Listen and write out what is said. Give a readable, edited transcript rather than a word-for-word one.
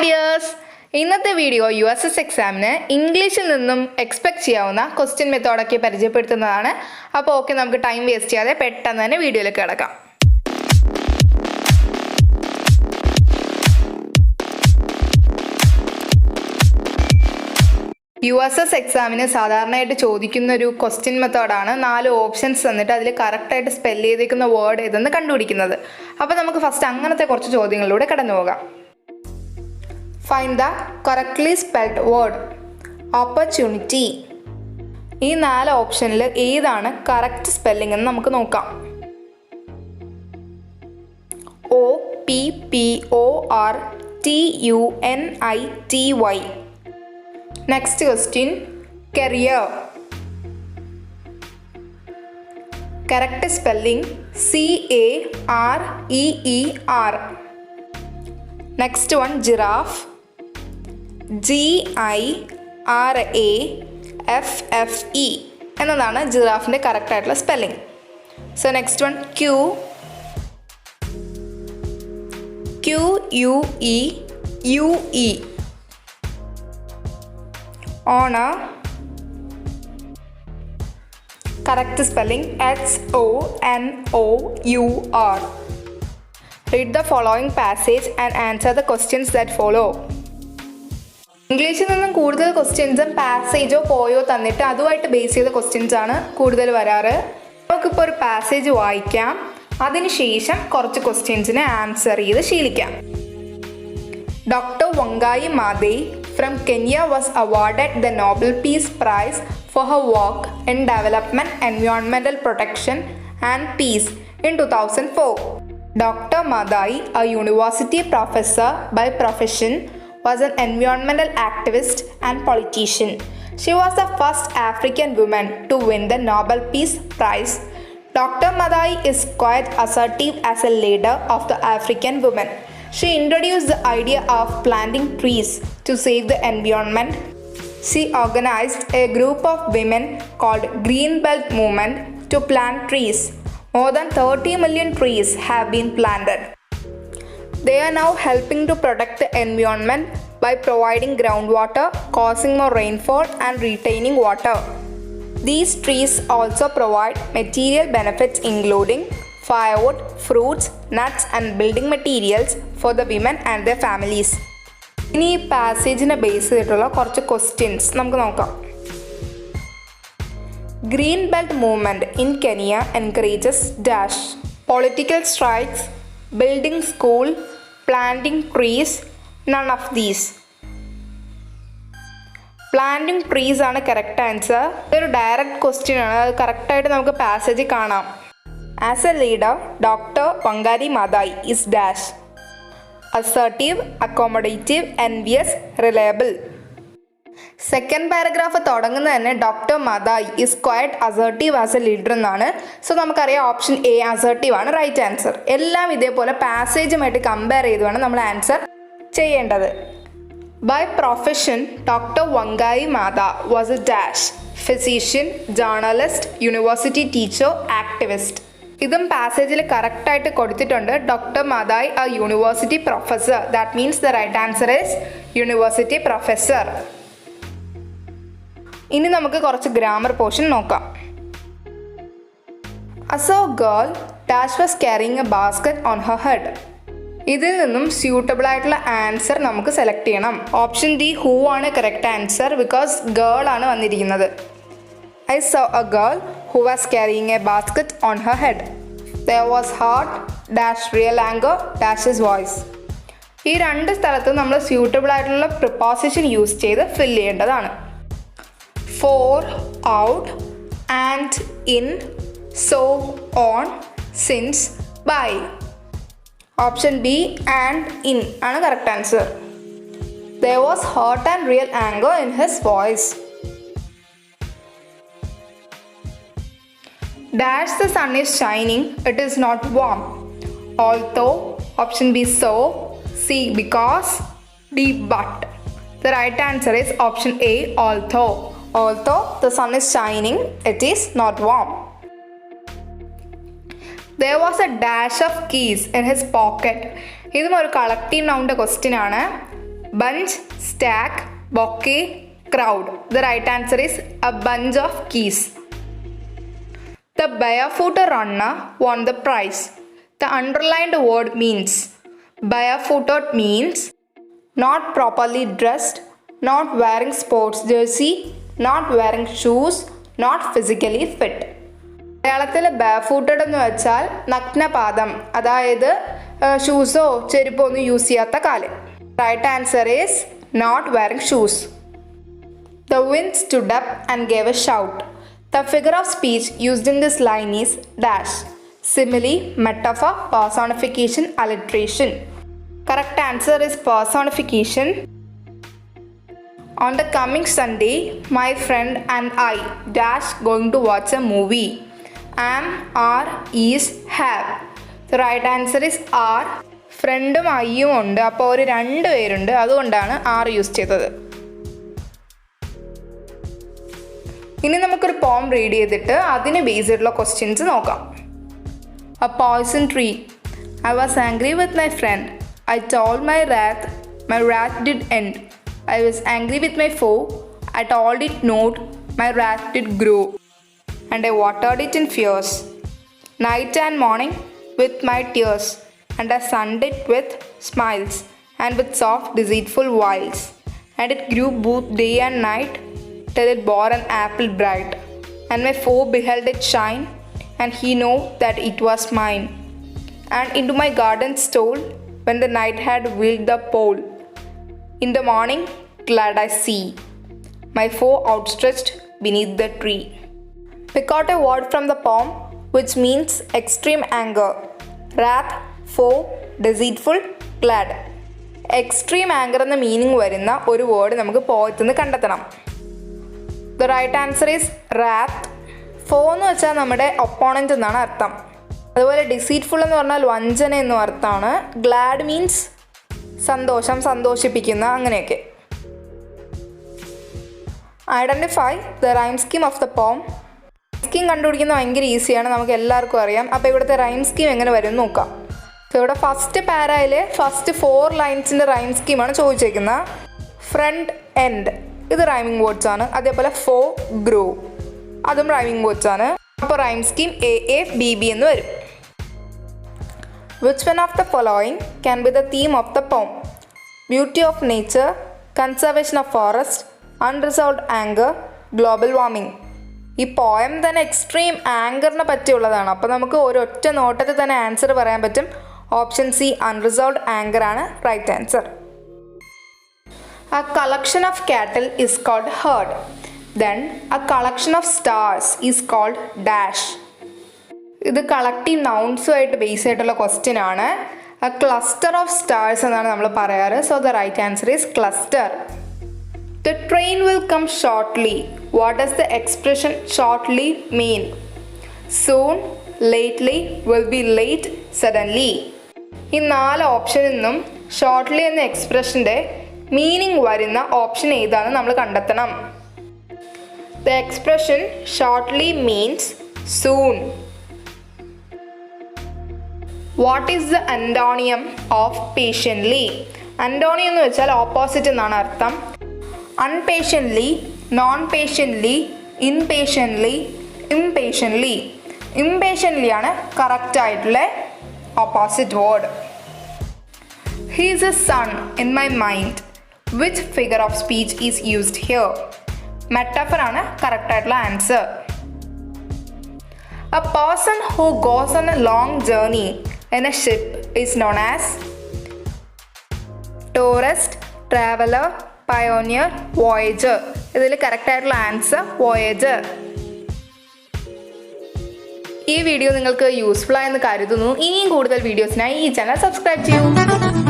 Dears, ഇന്നത്തെ video USS എക്സാമിന് ഇംഗ്ലീഷിൽ നിന്നും എക്സ്പെക്ട് ചെയ്യാവുന്ന ക്വസ്റ്റ്യൻ മെത്തേഡൊക്കെ പരിചയപ്പെടുത്തുന്നതാണ്. അപ്പോൾ ഓക്കെ, നമുക്ക് ടൈം വേസ്റ്റ് ചെയ്യാതെ പെട്ടെന്ന് തന്നെ വീഡിയോയിലേക്ക് കിടക്കാം. USS എക്സാമിന് സാധാരണയായിട്ട് ചോദിക്കുന്ന ഒരു ക്വസ്റ്റ്യൻ മെത്തേഡാണ് 4 ഓപ്ഷൻസ് തന്നിട്ട് അതിൽ കറക്റ്റായിട്ട് സ്പെല്ല് ചെയ്തേക്കുന്ന വേർഡ് ഏതെന്ന് കണ്ടുപിടിക്കുന്നത്. അപ്പോൾ നമുക്ക് ഫസ്റ്റ് അങ്ങനത്തെ കുറച്ച് ചോദ്യങ്ങളിലൂടെ കടന്നു പോകാം. Find the correctly spelled word. Opportunity. ഈ 4 ഓപ്ഷനിൽ ഏതാണ് കറക്റ്റ് സ്പെല്ലിംഗ് എന്ന് നമുക്ക് നോക്കാം. OPPORTUNITY. Next question, career. Correct spelling CAREER. Next one, giraffe. GIRAFFE എന്നതാണ് ജിറാഫിൻ്റെ കറക്റ്റ് ആയിട്ടുള്ള spelling. So next one, QUEUE. Honor. Correct spelling HONOUR. Read the following passage and answer the questions that follow. ഇംഗ്ലീഷിൽ നിന്നും കൂടുതൽ ക്വസ്റ്റ്യൻസും പാസേജോ പോയോ തന്നിട്ട് അതുമായിട്ട് base ചെയ്ത ക്വസ്റ്റ്യൻസ് ആണ് കൂടുതൽ വരാറ്. നമുക്കിപ്പോൾ ഒരു പാസേജ് വായിക്കാം, അതിനുശേഷം കുറച്ച് ക്വസ്റ്റ്യൻസിന് ആൻസർ ചെയ്ത് ശീലിക്കാം. Dr. Wangai Maathai from Kenya was awarded the Nobel Peace Prize for her work in development, environmental protection and peace in 2004. Dr. Maathai, a university professor by profession, was an environmental activist and politician. She was the first African woman to win the Nobel Peace Prize. Dr. Maathai is quite assertive as a leader of the African women. She introduced the idea of planting trees to save the environment. She organized a group of women called Green Belt Movement to plant trees. More than 30 million trees have been planted. They are now helping to protect the environment by providing groundwater, causing more rainfall and retaining water. These trees also provide material benefits including firewood, fruits, nuts and building materials for the women and their families. ഇനി ഈ പാസേജിനെ base ചെയ്തിട്ടുള്ള കുറച്ച് questions നമുക്ക് നോക്കാം. Green belt movement in Kenya encourages dash. Political strikes, building school, planting trees, none of these. Planting trees ആണ് correct answer. ഇതൊരു direct question ആണ്, അത് കറക്റ്റായിട്ട് നമുക്ക് പാസേജ് കാണാം. As a leader, Dr. Wangai Maathai is dash. Assertive, accommodative, envious, reliable. Second paragraph തുടങ്ങുന്നത് തന്നെ doctor Maathai is quite assertive as a leader എന്നാണ്. സോ നമുക്കറിയാം ഓപ്ഷൻ എ അസർട്ടീവ് ആണ് റൈറ്റ് ആൻസർ. എല്ലാം ഇതേപോലെ പാസേജുമായിട്ട് കമ്പയർ ചെയ്ത് വേണം നമ്മൾ ആൻസർ ചെയ്യേണ്ടത്. By profession doctor Wangari Maathai was a dash. Physician, journalist, university teacher, activist. ഇതും പാസേജിൽ കറക്റ്റായിട്ട് കൊടുത്തിട്ടുണ്ട്. Doctor Maathai a university professor. That means the right answer is university professor. ഇനി നമുക്ക് കുറച്ച് ഗ്രാമർ പോർഷൻ നോക്കാം. As a girl, Dash was carrying a basket on her head. ഇതിൽ നിന്നും സ്യൂട്ടബിൾ ആയിട്ടുള്ള ആൻസർ നമുക്ക് സെലക്ട് ചെയ്യണം. ഓപ്ഷൻ ഡി ഹൂ ആണ് കറക്റ്റ് ആൻസർ, ബിക്കോസ് ഗേൾ ആണ് വന്നിരിക്കുന്നത്. I saw a girl who was carrying a basket on her head. There was heart, dash real anger, dash his voice. ഈ 2 സ്ഥലത്തും നമ്മൾ suitable ആയിട്ടുള്ള preposition use ചെയ്ത് fill ചെയ്യേണ്ടതാണ്. For, out, and, in, so, on, since, by. Option B and, in ആണ് correct answer. There was hurt and real anger in his voice. Dash the sun is shining, it is not warm. Although, option B so, C because, D but. The right answer is option A although. Although the sun is shining, it is not warm. There was a dash of keys in his pocket. ഇതും ഒരു collective നൗണിൻ്റെ question ആണ്. bunch, stack, bouquet, crowd. The right answer is a bunch of keys. The barefooted runner won the prize. The underlined word means barefooted means not properly dressed, not wearing sports jersey, not wearing shoes, not physically fit. മലയാളത്തിൽ ബാർഫൂട്ടഡ് എന്ന് വെച്ചാൽ നഗ്നപാദം, അതായത് ഷൂസോ ചെരുപ്പോ ഒന്നും use ചെയ്യാത്ത കാല്. Right answer is not wearing shoes. The wind stood up and gave a shout. The figure of speech used in this line is dash. Simile, metaphor, personification, alliteration. Correct answer is personification. On the coming Sunday, my friend and I dash going to watch a movie. Am, are, is, have. The right answer is are. ഫ്രണ്ടും ഐയും ഉണ്ട്, അപ്പോൾ ഒരു 2 പേരുണ്ട്, അതുകൊണ്ടാണ് R use ചെയ്തത്. ഇനി നമുക്കൊരു പോം റീഡ് ചെയ്തിട്ട് അതിന് ബേസ് ചെയ്തിട്ടുള്ള ക്വസ്റ്റ്യൻസ് നോക്കാം. A poison tree. I was angry with my friend. I told my wrath did end. I was angry with my foe. I told it not, my wrath did grow. And I watered it in fears, night and morning with my tears. And I sunned it with smiles, and with soft deceitful wiles. And it grew both day and night, till it bore an apple bright. And my foe beheld it shine, and he knew that it was mine. And into my garden stole, when the night had willed the pole. In the morning glad I see, my foe outstretched beneath the tree. Pick out a word from the poem which means extreme anger. Wrath, foe, deceitful, glad. Extreme anger എന്ന meaning വരുന്ന ഒരു word നമുക്ക് പോയത്ത് നിന്ന് കണ്ടെത്തണം. The right answer is wrath. Foe എന്ന് വെച്ചാൽ നമ്മുടെ ഒപ്പോണൻ്റ് എന്നാണ് അർത്ഥം. അതുപോലെ ഡിസീറ്റ്ഫുൾ എന്ന് പറഞ്ഞാൽ വഞ്ചന എന്നും അർത്ഥമാണ്. ഗ്ലാഡ് മീൻസ് സന്തോഷം, സന്തോഷിപ്പിക്കുന്ന, അങ്ങനെയൊക്കെ. Identify the rhyme scheme of the poem. Scheme കണ്ടുപിടിക്കുന്നത് ഭയങ്കര ഈസിയാണ്, നമുക്ക് എല്ലാവർക്കും അറിയാം. അപ്പോൾ ഇവിടുത്തെ റൈം സ്കീം എങ്ങനെ വരും നോക്കാം. സോ ഇവിടെ ഫസ്റ്റ് പാരയിലെ ഫസ്റ്റ് 4 ലൈൻസിൻ്റെ റൈം സ്കീമാണ് ചോദിച്ചേക്കുന്നത്. ഫ്രണ്ട്, എൻഡ്, ഇത് റൈമിംഗ് വേർഡ്സ് ആണ്. അതേപോലെ ഫോ, ഗ്രോ, അതും റൈമിംഗ് വേർഡ്സ് ആണ്. അപ്പോൾ റൈം സ്കീം AABB എന്ന് വരും. Which one of the following can be the theme of the poem? Beauty of nature, conservation of forest, unresolved anger, global warming. ഈ പോയം തന്നെ എക്സ്ട്രീം ആങ്കറിനെ പറ്റിയുള്ളതാണ്. അപ്പോൾ നമുക്ക് ഒരൊറ്റ നോട്ടത്തിൽ തന്നെ ആൻസർ പറയാൻ പറ്റും. ഓപ്ഷൻ സി, അൺറിസോൾവ്ഡ് ആങ്കർ ആണ് right answer. A collection of cattle is called herd. Then a collection of stars is called dash. ഇത് കളക്റ്റീവ് നൗൺസുമായിട്ട് ബേസ് ആയിട്ടുള്ള ക്വസ്റ്റ്യൻ ആണ്. A cluster of stars എന്നാണ് നമ്മൾ പറയാറ്. So the right answer is cluster. The train will come shortly. What does the expression shortly mean? Soon, lately, will be late, suddenly. ഈ 4 ഓപ്ഷനിൽ നിന്നും ഷോർട്ട്ലി എന്ന എക്സ്പ്രഷൻ്റെ മീനിങ് വരുന്ന ഓപ്ഷൻ ഏതാണെന്ന് നമ്മൾ കണ്ടെത്തണം. The expression shortly means soon. What is the antonym of patiently? Antonym എന്ന് വെച്ചാൽ ഓപ്പോസിറ്റ് എന്നാണ് അർത്ഥം. Unpatiently, non-patiently, impatiently, impatiently. Impatiently ആണ് കറക്റ്റ് ആയിട്ടുള്ള opposite word. He is a sun in my mind. Which figure of speech is used here? Metaphor ആണ് correct ആയിട്ടുള്ള answer. A person who goes on a long journey in a ship is known as tourist, traveler, pioneer, voyager. ഇതിൽ correct ആയിട്ടുള്ള answer voyager. ഈ video നിങ്ങൾക്ക് useful ആയെന്ന് കരുതുന്നു. ഇനിയും കൂടുതൽ വീഡിയോസിനായി ഈ ചാനൽ സബ്സ്ക്രൈബ് ചെയ്യൂ.